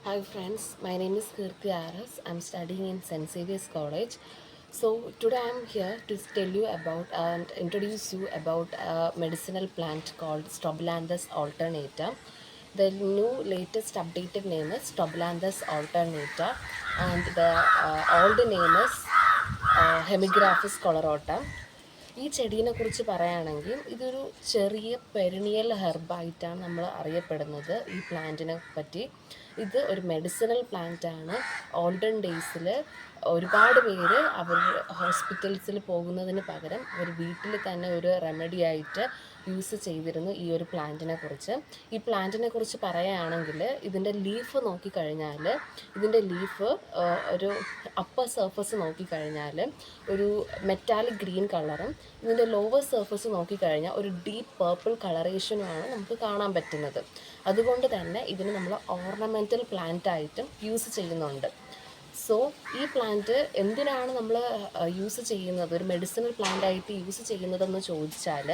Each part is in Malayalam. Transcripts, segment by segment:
Hi friends, my name is Kirti RS. I'm studying in St. Xavier's College. So today I'm here to tell you about and introduce you about a medicinal plant called Strobilanthus alternata. The new latest updated name is Strobilanthus alternata and the old name is Hemigraphis colorata. ഈ ചെടീനെ കുറിച്ച് പറയുകയാണെങ്കിൽ ഇതൊരു ചെറിയ പെരിനിയൽ ഹെർബായിട്ടാണ് നമ്മൾ അറിയപ്പെടുന്നത്. ഈ പ്ലാന്റിനെ പറ്റി ഇത് ഒരു മെഡിസിനൽ പ്ലാന്റ് ആണ്. ഓൾഡൻ ഡേയ്സിൽ ഒരുപാട് പേര് അവർ ഹോസ്പിറ്റൽസിൽ പോകുന്നതിന് പകരം അവർ വീട്ടിൽ തന്നെ ഒരു റെമഡി ആയിട്ട് യൂസ് ചെയ്തിരുന്നു ഈ ഒരു പ്ലാന്റിനെ കുറിച്ച്. ഈ പ്ലാന്റിനെ കുറിച്ച് പറയുകയാണെങ്കിൽ ഇതിൻ്റെ ലീഫ് നോക്കിക്കഴിഞ്ഞാൽ ഇതിൻ്റെ ലീഫ് ഒരു അപ്പർ സർഫസ് നോക്കിക്കഴിഞ്ഞാൽ ഒരു മെറ്റാലിക് ഗ്രീൻ കളറും ഇതിൻ്റെ ലോവർ സർഫസ് നോക്കിക്കഴിഞ്ഞാൽ ഒരു ഡീപ്പ് പേർപ്പിൾ കളറേഷനുമാണ് നമുക്ക് കാണാൻ പറ്റുന്നത്. അതുകൊണ്ട് തന്നെ ഇതിന് നമ്മൾ ഓർണമെൻ്റൽ പ്ലാന്റ് ആയിട്ടും യൂസ് ചെയ്യുന്നുണ്ട്. സോ ഈ പ്ലാന്റ് എന്തിനാണ് നമ്മൾ യൂസ് ചെയ്യുന്നത്, ഒരു മെഡിസിനൽ പ്ലാന്റ് ആയിട്ട് യൂസ് ചെയ്യുന്നതെന്ന് ചോദിച്ചാൽ,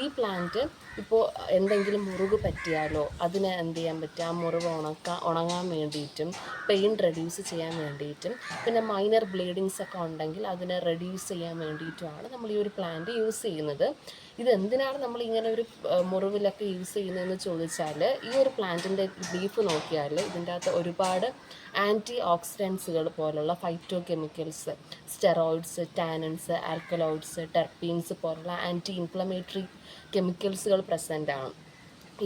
ഈ പ്ലാന്റ് ഇപ്പോൾ എന്തെങ്കിലും മുറിവ് പറ്റിയാലോ അതിന് എന്ത് ചെയ്യാൻ പറ്റുക, ആ മുറിവ് ഉണങ്ങാൻ വേണ്ടിയിട്ടും പെയിൻ റെഡ്യൂസ് ചെയ്യാൻ വേണ്ടിയിട്ടും പിന്നെ മൈനർ ബ്ലീഡിങ്സ് ഒക്കെ ഉണ്ടെങ്കിൽ അതിനെ റെഡ്യൂസ് ചെയ്യാൻ വേണ്ടിയിട്ടുമാണ് നമ്മൾ ഈ ഒരു പ്ലാന്റ് യൂസ് ചെയ്യുന്നത്. ഇതെന്തിനാണ് നമ്മൾ ഇങ്ങനെ ഒരു മുറിവിലൊക്കെ യൂസ് ചെയ്യുന്നതെന്ന് ചോദിച്ചാൽ, ഈ ഒരു പ്ലാന്റിൻ്റെ ലീഫ് നോക്കിയാൽ ഇതിൻ്റെ അകത്ത് ഒരുപാട് ആൻറ്റി ഓക്സിഡൻസുകൾ പോലുള്ള phyto chemicals, steroids, tannins, alkaloids, terpenes പോലുള്ള ആൻറ്റി ഇൻഫ്ലമേറ്ററി കെമിക്കൽസുകൾ പ്രസൻ്റ് ആണ്.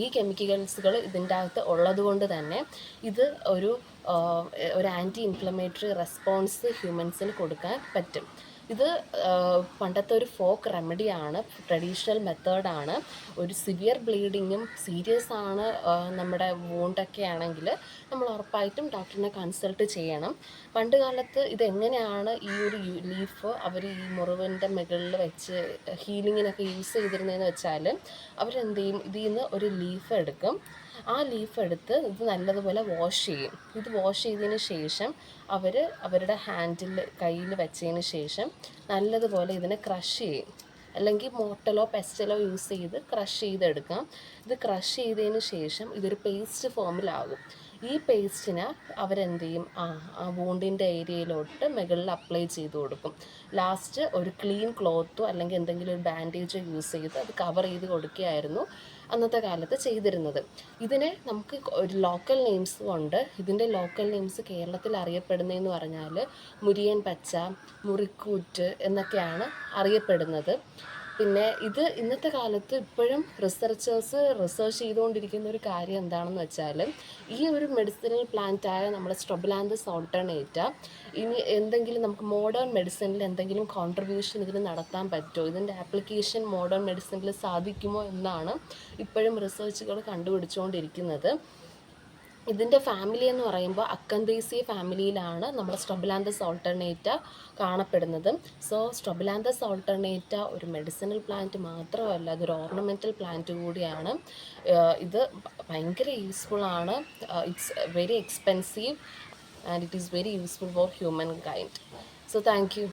ഈ കെമിക്കൽസുകൾ ഇതിൻ്റെ അകത്ത് ഉള്ളതുകൊണ്ട് തന്നെ ഇത് ഒരു ആൻറ്റി ഇൻഫ്ലമേറ്ററി റെസ്പോൺസ് ഹ്യൂമൻസിന് കൊടുക്കാൻ പറ്റും. ഇത് പണ്ടത്തെ ഒരു ഫോക്ക് റെമഡിയാണ്, ട്രഡീഷണൽ മെത്തേഡാണ്. ഒരു സിവിയർ ബ്ലീഡിങ്ങും സീരിയസ് ആണ് നമ്മുടെ വൂണ്ടൊക്കെ ആണെങ്കിൽ നമ്മൾ ഉറപ്പായിട്ടും ഡോക്ടറിനെ കൺസൾട്ട് ചെയ്യണം. പണ്ട് കാലത്ത് ഇതെങ്ങനെയാണ് ഈ ഒരു ലീഫ് അവർ ഈ മുറിവിൻ്റെ മുകളിൽ വെച്ച് ഹീലിങ്ങിനൊക്കെ യൂസ് ചെയ്തിരുന്നതെന്ന് വെച്ചാൽ, അവരെന്ത് ചെയ്യും, ഇതിൽ നിന്ന് ഒരു ലീഫ് എടുക്കും. ആ ലീഫ് എടുത്ത് ഇത് നല്ലതുപോലെ വാഷ് ചെയ്യും. ഇത് വാഷ് ചെയ്തതിന് ശേഷം അവരുടെ കയ്യിൽ വെച്ചതിന് ശേഷം നല്ലതുപോലെ ഇതിനെ ക്രഷ് ചെയ്യും. അല്ലെങ്കിൽ മോട്ടലോ പെസ്റ്റലോ യൂസ് ചെയ്ത് ക്രഷ് ചെയ്തെടുക്കാം. ഇത് ക്രഷ് ചെയ്തതിന് ശേഷം ഇതൊരു പേസ്റ്റ് ഫോമിലാകും. ഈ പേസ്റ്റിനെ അവരെന്ത് ചെയ്യും, ആ വൂണ്ടിൻ്റെ ഏരിയയിലോട്ട് മുകളിൽ അപ്ലൈ ചെയ്ത് കൊടുക്കും. ലാസ്റ്റ് ഒരു ക്ലീൻ ക്ലോത്തോ അല്ലെങ്കിൽ എന്തെങ്കിലും ഒരു ബാൻഡേജോ യൂസ് ചെയ്ത് അത് കവർ ചെയ്ത് കൊടുക്കുകയായിരുന്നു അന്നത്തെ കാലത്ത് ചെയ്തിരുന്നത്. ഇതിനെ നമുക്ക് ഒരു ലോക്കൽ നെയിംസും ഉണ്ട്. ഇതിൻ്റെ ലോക്കൽ നെയിംസ് കേരളത്തിൽ അറിയപ്പെടുന്നതെന്ന് പറഞ്ഞാൽ മുരിയൻ പച്ച, മുറിക്കൂറ്റ് എന്നൊക്കെയാണ് അറിയപ്പെടുന്നത്. പിന്നെ ഇത് ഇന്നത്തെ കാലത്ത് ഇപ്പോഴും റിസർച്ച് ചെയ്തുകൊണ്ടിരിക്കുന്ന ഒരു കാര്യം എന്താണെന്ന് വെച്ചാൽ, ഈ ഒരു മെഡിസിനൽ പ്ലാന്റായ നമ്മുടെ സ്ട്രോബിലാന്തസ് ഓൾട്ടർനേറ്റ ഇനി എന്തെങ്കിലും നമുക്ക് മോഡേൺ മെഡിസിനിൽ എന്തെങ്കിലും കോൺട്രിബ്യൂഷൻ ഇതിന് നടത്താൻ പറ്റുമോ, ഇതിൻ്റെ ആപ്ലിക്കേഷൻ മോഡേൺ മെഡിസിനിൽ സാധിക്കുമോ എന്നാണ് ഇപ്പോഴും റിസർച്ചുകൾ കണ്ടുപിടിച്ചുകൊണ്ടിരിക്കുന്നത്. ഇതിൻ്റെ ഫാമിലി എന്ന് പറയുമ്പോൾ അക്കന്തേസിയ ഫാമിലിയിലാണ് നമ്മുടെ സ്ട്രോബിലാന്തസ് ഓൾട്ടർനേറ്റ കാണപ്പെടുന്നത്. സോ സ്ട്രോബിലാന്തസ് ഓൾട്ടർനേറ്റ ഒരു മെഡിസിനൽ പ്ലാന്റ് മാത്രമല്ല, അതൊരു ഓർണമെൻ്റൽ പ്ലാന്റ് കൂടിയാണ്. ഇത് ഭയങ്കര യൂസ്ഫുള്ളാണ്. It's very expensive and it is very useful for humankind. So thank U.